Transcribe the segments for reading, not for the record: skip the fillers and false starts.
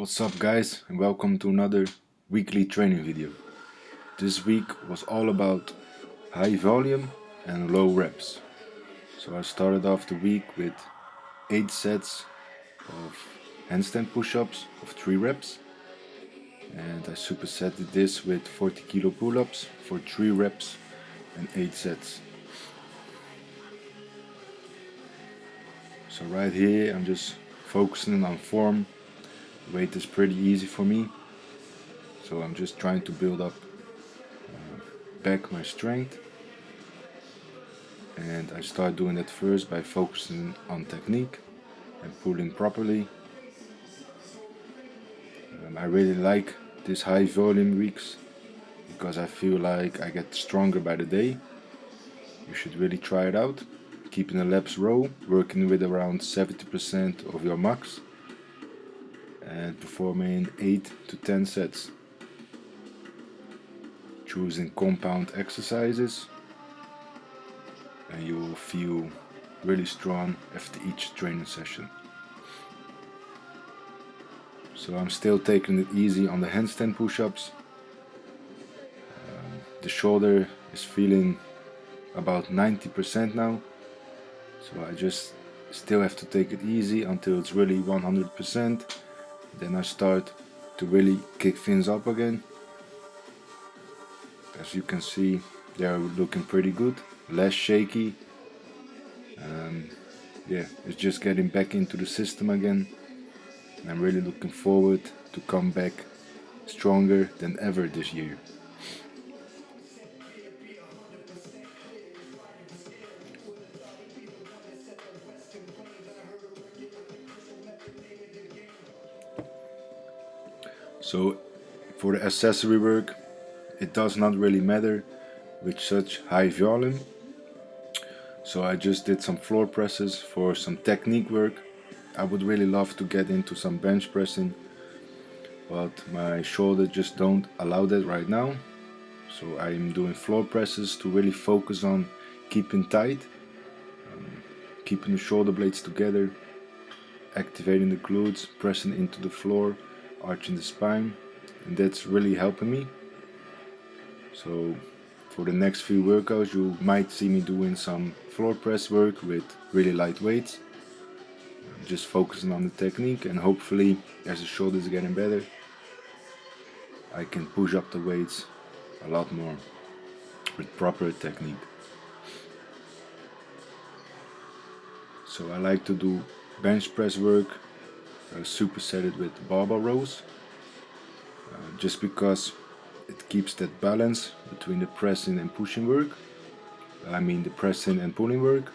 What's up guys, and welcome to another weekly training video. This week was all about high volume and low reps. So I started off the week with 8 sets of handstand push-ups of 3 reps, and I supersetted this with 40 kilo pull-ups for 3 reps and 8 sets. So right here I'm just focusing on form. Weight is pretty easy for me, so I'm just trying to build up back my strength, and I start doing that first by focusing on technique and pulling properly. I really like these high volume weeks because I feel like I get stronger by the day. You should really try it out, keeping the laps low, working with around 70% of your max and performing 8 to 10 sets. Choosing compound exercises, and you will feel really strong after each training session. So I'm still taking it easy on the handstand push-ups. The shoulder is feeling about 90% now, so I just still have to take it easy until it's really 100%. Then I start to really kick things up again. As you can see, they're looking pretty good, less shaky. Yeah, it's just getting back into the system again. I'm really looking forward to come back stronger than ever this year. So for the accessory work, it does not really matter with such high volume. So I just did some floor presses for some technique work. I would really love to get into some bench pressing, but my shoulder just don't allow that right now. So I'm doing floor presses to really focus on keeping tight, keeping the shoulder blades together, activating the glutes, pressing into the floor, arching the spine, and that's really helping me. So for the next few workouts you might see me doing some floor press work with really light weights, just focusing on the technique, and hopefully as the shoulder is getting better I can push up the weights a lot more with proper technique. So I like to do bench press work, superset it with barbell rows, just because it keeps that balance between the pressing and pushing work. I mean the pressing and pulling work,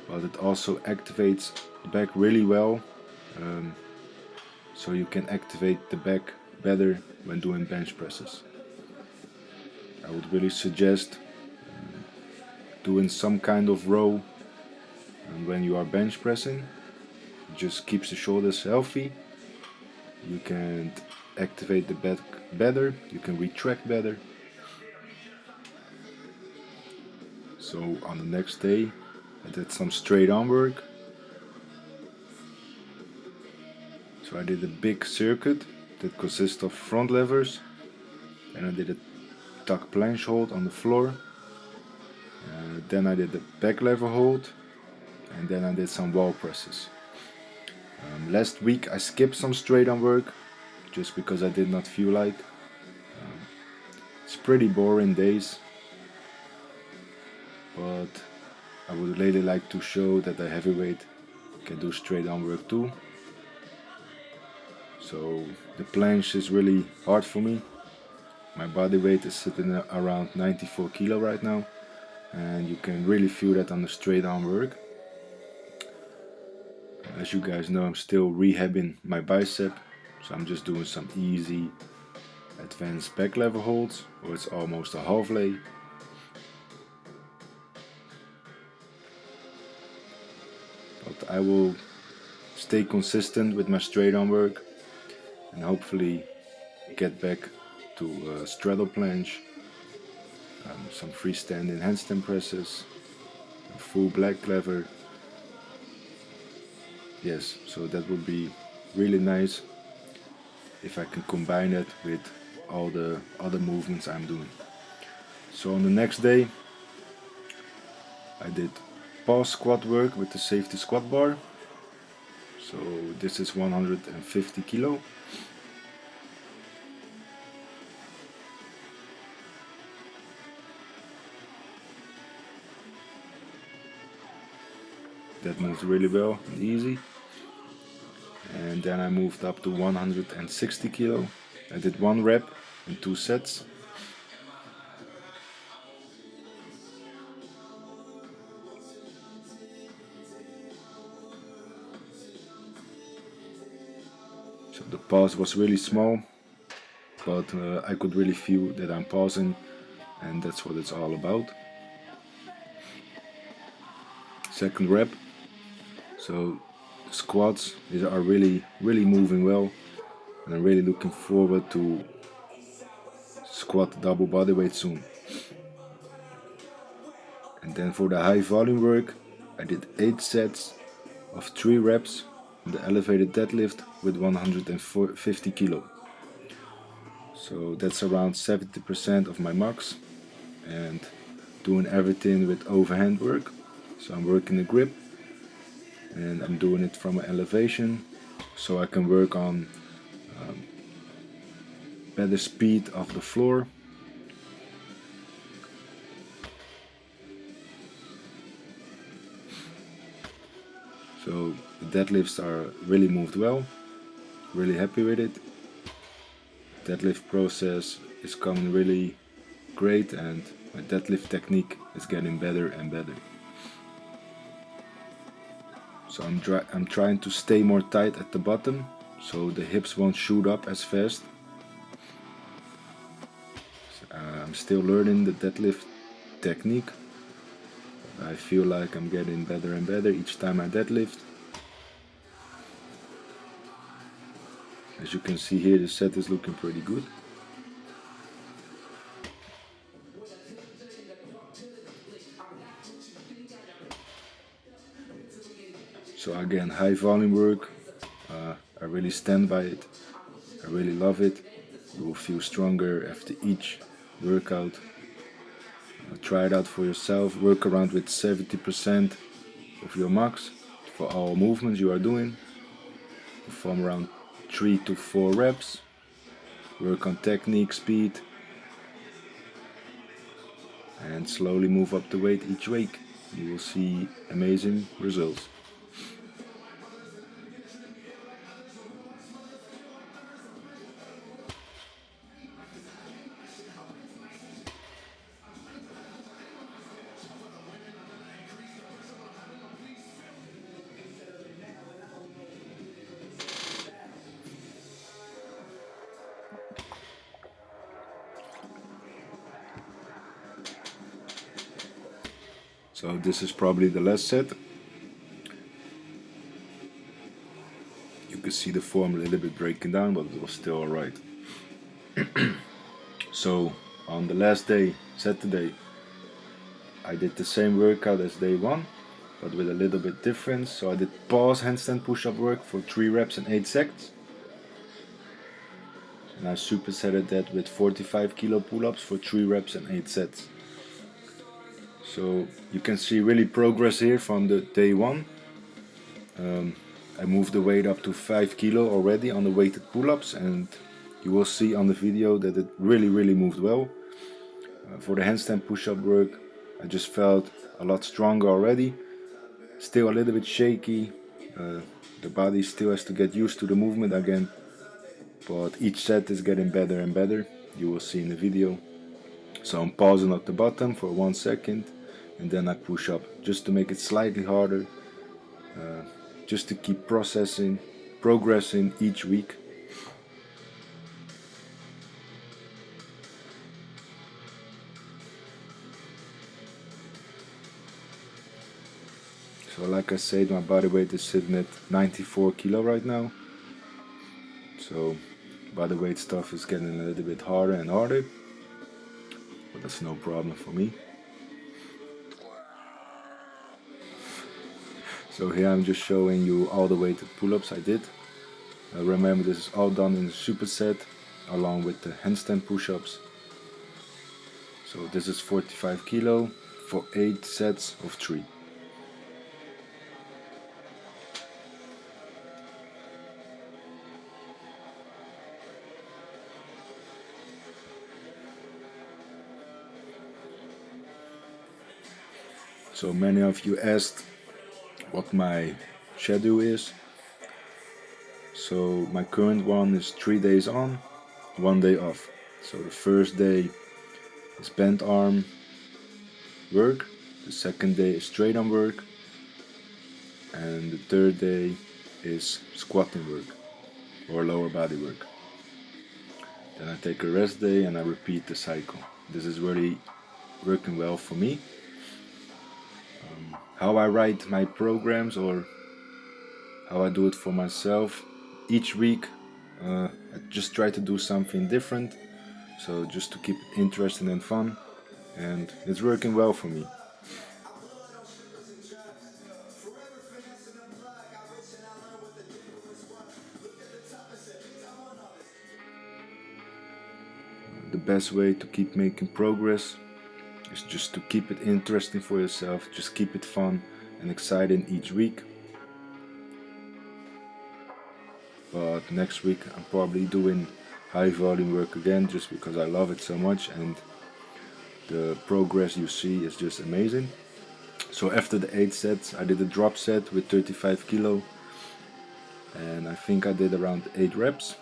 but it also activates the back really well, so you can activate the back better when doing bench presses. I would really suggest doing some kind of row, and when you are bench pressing, it just keeps the shoulders healthy. You can activate the back better, you can retract better. So on the next day I did some straight arm work. So I did a big circuit that consists of front levers, and I did a tuck planche hold on the floor, then I did the back lever hold, and then I did some wall presses. Last week I skipped some straight arm work just because I did not feel like. It's pretty boring days, but I would really like to show that a heavyweight can do straight arm work too. So the planche is really hard for me. My body weight is sitting around 94 kilo right now, and you can really feel that on the straight arm work. As you guys know, I'm still rehabbing my bicep, so I'm just doing some easy advanced back lever holds, or it's almost a half lay. But I will stay consistent with my straight arm work and hopefully get back to straddle planche, some freestanding handstand presses, a full black lever. Yes, so that would be really nice if I can combine it with all the other movements I'm doing. So on the next day I did pause squat work with the safety squat bar. So this is 150 kilo. That moves really well and easy. And then I moved up to 160 kilo. I did 1 rep in 2 sets. So the pause was really small, but I could really feel that I'm pausing, and that's what it's all about. Second rep. So the squats are really moving well, and I'm really looking forward to squat double body weight soon. And then for the high volume work, I did 8 sets of 3 reps on the elevated deadlift with 150 kilo. So that's around 70% of my max, and doing everything with overhand work. So I'm working the grip and I'm doing it from an elevation so I can work on better speed of the floor. So the deadlifts are really moved well, really happy with it. Deadlift process is coming really great, and my deadlift technique is getting better and better. So I'm trying to stay more tight at the bottom so the hips won't shoot up as fast. I'm still learning the deadlift technique. I feel like I'm getting better and better each time I deadlift. As you can see here, the set is looking pretty good. So again, high volume work. I really stand by it. I really love it. You will feel stronger after each workout. Try it out for yourself. Work around with 70% of your max for all movements you are doing. Perform around 3 to 4 reps. Work on technique, speed, and slowly move up the weight each week. You will see amazing results. So this is probably the last set. You can see the form a little bit breaking down, but it was still alright. So on the last day, Saturday, I did the same workout as day 1, but with a little bit difference. So I did pause handstand push-up work for 3 reps and 8 seconds. And I supersetted that with 45 kilo pull-ups for 3 reps and 8 sets. So you can see really progress here from the day 1. I moved the weight up to 5 kilo already on the weighted pull-ups, and you will see on the video that it really moved well. For the handstand push-up work, I just felt a lot stronger already. Still a little bit shaky. The body still has to get used to the movement again, but each set is getting better and better. You will see in the video. So I'm pausing at the bottom for 1 second, and then I push up just to make it slightly harder, just to keep progressing each week. So like I said, my body weight is sitting at 94 kilo right now. So body weight stuff is getting a little bit harder and harder, but that's no problem for me. So here I'm just showing you all the weighted pull-ups I did. Remember, this is all done in a superset along with the handstand push-ups. So this is 45 kilo for 8 sets of 3. So many of you asked what my schedule is. So my current one is 3 days on, 1 day off. So the first day is bent arm work, the second day is straight arm work, and the third day is squatting work or lower body work. Then I take a rest day and I repeat the cycle. This is really working well for me. How I write my programs or how I do it for myself, each week I just try to do something different, so just to keep it interesting and fun, and it's working well for me. The best way to keep making progress is just to keep it interesting for yourself, just keep it fun and exciting each week. But next week I'm probably doing high volume work again just because I love it so much, and the progress you see is just amazing. So after the 8 sets I did a drop set with 35 kilo, and I think I did around 8 reps.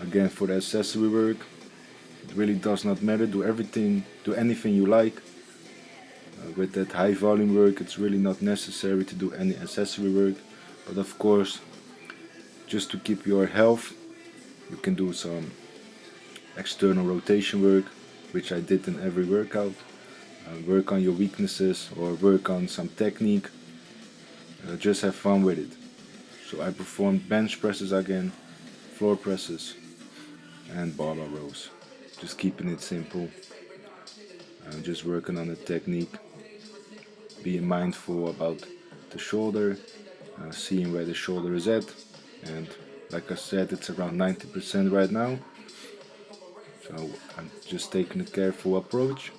Again, for the accessory work, it really does not matter. Do anything you like. With that high volume work, it's really not necessary to do any accessory work. But of course, just to keep your health, you can do some external rotation work, which I did in every workout. Work on your weaknesses or work on some technique. Just have fun with it. So I performed bench presses again, floor presses, and barbell rows. Just keeping it simple. Just working on the technique. Being mindful about the shoulder, seeing where the shoulder is at, and like I said, it's around 90% right now. So I'm just taking a careful approach,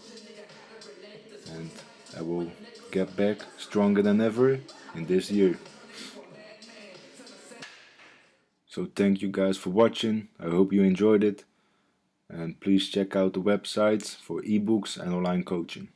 and I will get back stronger than ever in this year. So thank you guys for watching. I hope you enjoyed it, and please check out the websites for ebooks and online coaching.